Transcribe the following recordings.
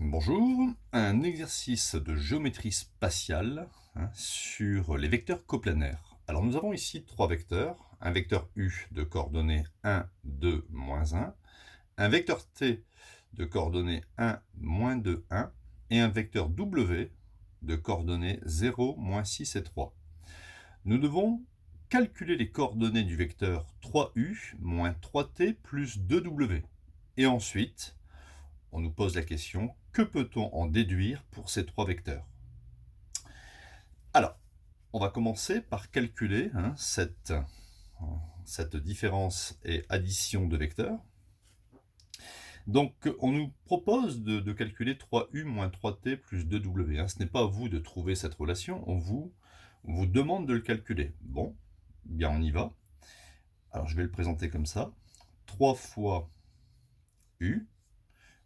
Bonjour, un exercice de géométrie spatiale sur les vecteurs coplanaires. Alors nous avons ici trois vecteurs, un vecteur U de coordonnées 1, 2, moins 1, un vecteur T de coordonnées 1, moins 2, 1, et un vecteur W de coordonnées 0, moins 6 et 3. Nous devons calculer les coordonnées du vecteur 3U moins 3T plus 2W. Et ensuite, on nous pose la question, que peut-on en déduire pour ces trois vecteurs? Alors, on va commencer par calculer cette différence et addition de vecteurs. Donc, on nous propose de calculer 3U moins 3T plus 2W. Ce n'est pas à vous de trouver cette relation, on vous demande de le calculer. Bon, bien on y va. Alors, je vais le présenter comme ça. 3 fois U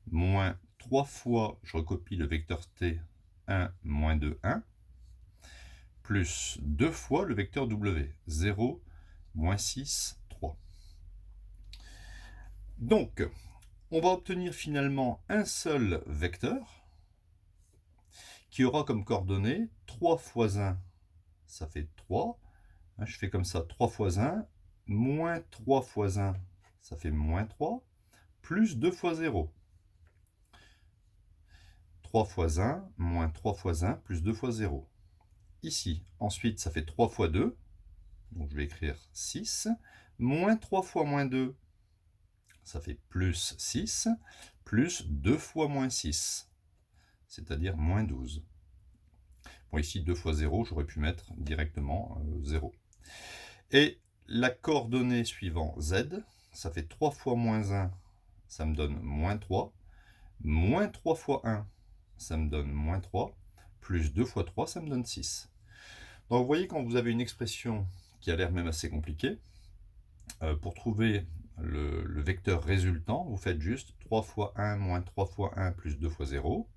moins 3 fois, je recopie le vecteur t, 1, moins 2, 1, plus 2 fois le vecteur w, 0, moins 6, 3. Donc, on va obtenir finalement un seul vecteur qui aura comme coordonnées 3 fois 1, ça fait 3. Je fais comme ça, 3 fois 1, moins 3 fois 1, ça fait moins 3, plus 2 fois 0. 3 fois 1, moins 3 fois 1, plus 2 fois 0. Ici, ensuite, ça fait 3 fois 2, donc je vais écrire 6, moins 3 fois moins 2, ça fait plus 6, plus 2 fois moins 6, c'est-à-dire moins 12. Bon, ici, 2 fois 0, j'aurais pu mettre directement 0. Et la coordonnée suivant z, ça fait 3 fois moins 1, ça me donne moins 3, moins 3 fois 1, ça me donne moins 3, plus 2 fois 3, ça me donne 6. Donc vous voyez, quand vous avez une expression qui a l'air même assez compliquée, pour trouver le vecteur résultant, vous faites juste 3 fois 1 moins 3 fois 1 plus 2 fois 0,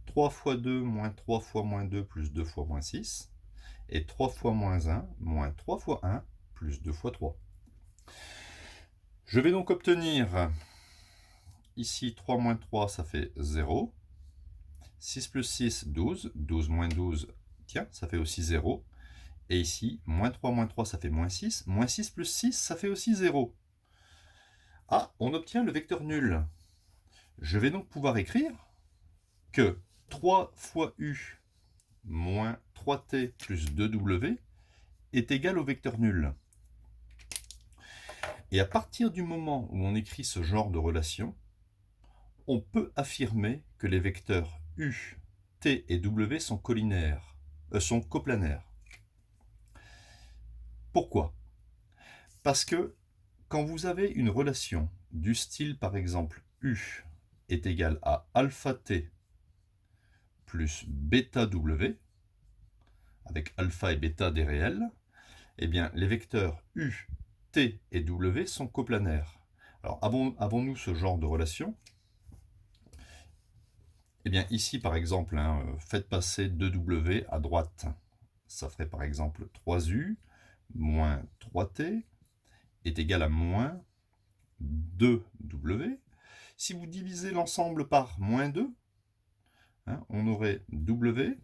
3 fois 2 moins 3 fois moins 2 plus 2 fois moins 6, et 3 fois moins 1 moins 3 fois 1 plus 2 fois 3. Je vais donc obtenir, ici 3 moins 3, ça fait 0, 6 plus 6, 12, 12 moins 12, tiens, ça fait aussi 0, et ici, moins 3, ça fait moins 6, moins 6 plus 6, ça fait aussi 0. Ah, on obtient le vecteur nul. Je vais donc pouvoir écrire que 3 fois U moins 3T plus 2W est égal au vecteur nul. Et à partir du moment où on écrit ce genre de relation, on peut affirmer que les vecteurs U, T et W sont coplanaires. Pourquoi? Parce que quand vous avez une relation du style, par exemple, U est égal à alpha T plus bêta W, avec alpha et bêta des réels, eh bien, les vecteurs U, T et W sont coplanaires. Alors, avons-nous ce genre de relation? Eh bien, ici, par exemple, faites passer 2W à droite. Ça ferait par exemple 3U moins 3T est égal à moins 2W. Si vous divisez l'ensemble par moins 2, on aurait W,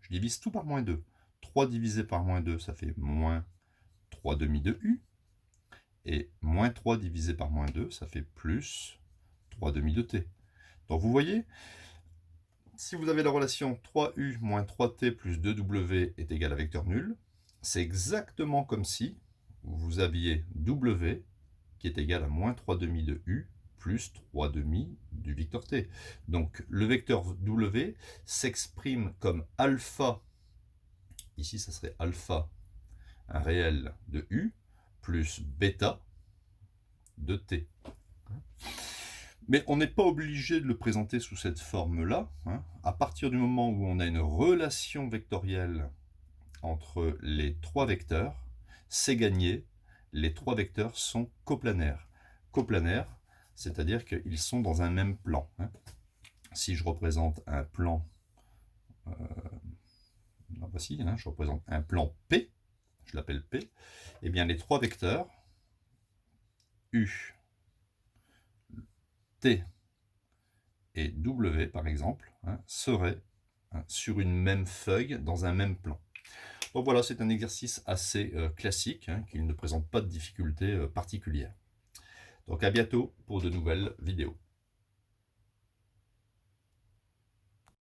je divise tout par moins 2. 3 divisé par moins 2, ça fait moins 3 demi de U. Et moins 3 divisé par moins 2, ça fait plus 3 demi de T. Donc vous voyez, si vous avez la relation 3U moins 3T plus 2W est égal à vecteur nul, c'est exactement comme si vous aviez W qui est égal à moins 3 demi de U plus 3 demi du vecteur T. Donc le vecteur W s'exprime comme alpha, ici ça serait alpha, un réel de U, plus bêta de T. Mais on n'est pas obligé de le présenter sous cette forme-là. À partir du moment où on a une relation vectorielle entre les trois vecteurs, c'est gagné, les trois vecteurs sont coplanaires. Coplanaires, c'est-à-dire qu'ils sont dans un même plan. Si je représente un plan, voici, je représente un plan P, je l'appelle P, et bien les trois vecteurs, U, T et W, par exemple, seraient sur une même feuille, dans un même plan. Donc voilà, c'est un exercice assez classique, qui ne présente pas de difficultés particulières. Donc à bientôt pour de nouvelles vidéos.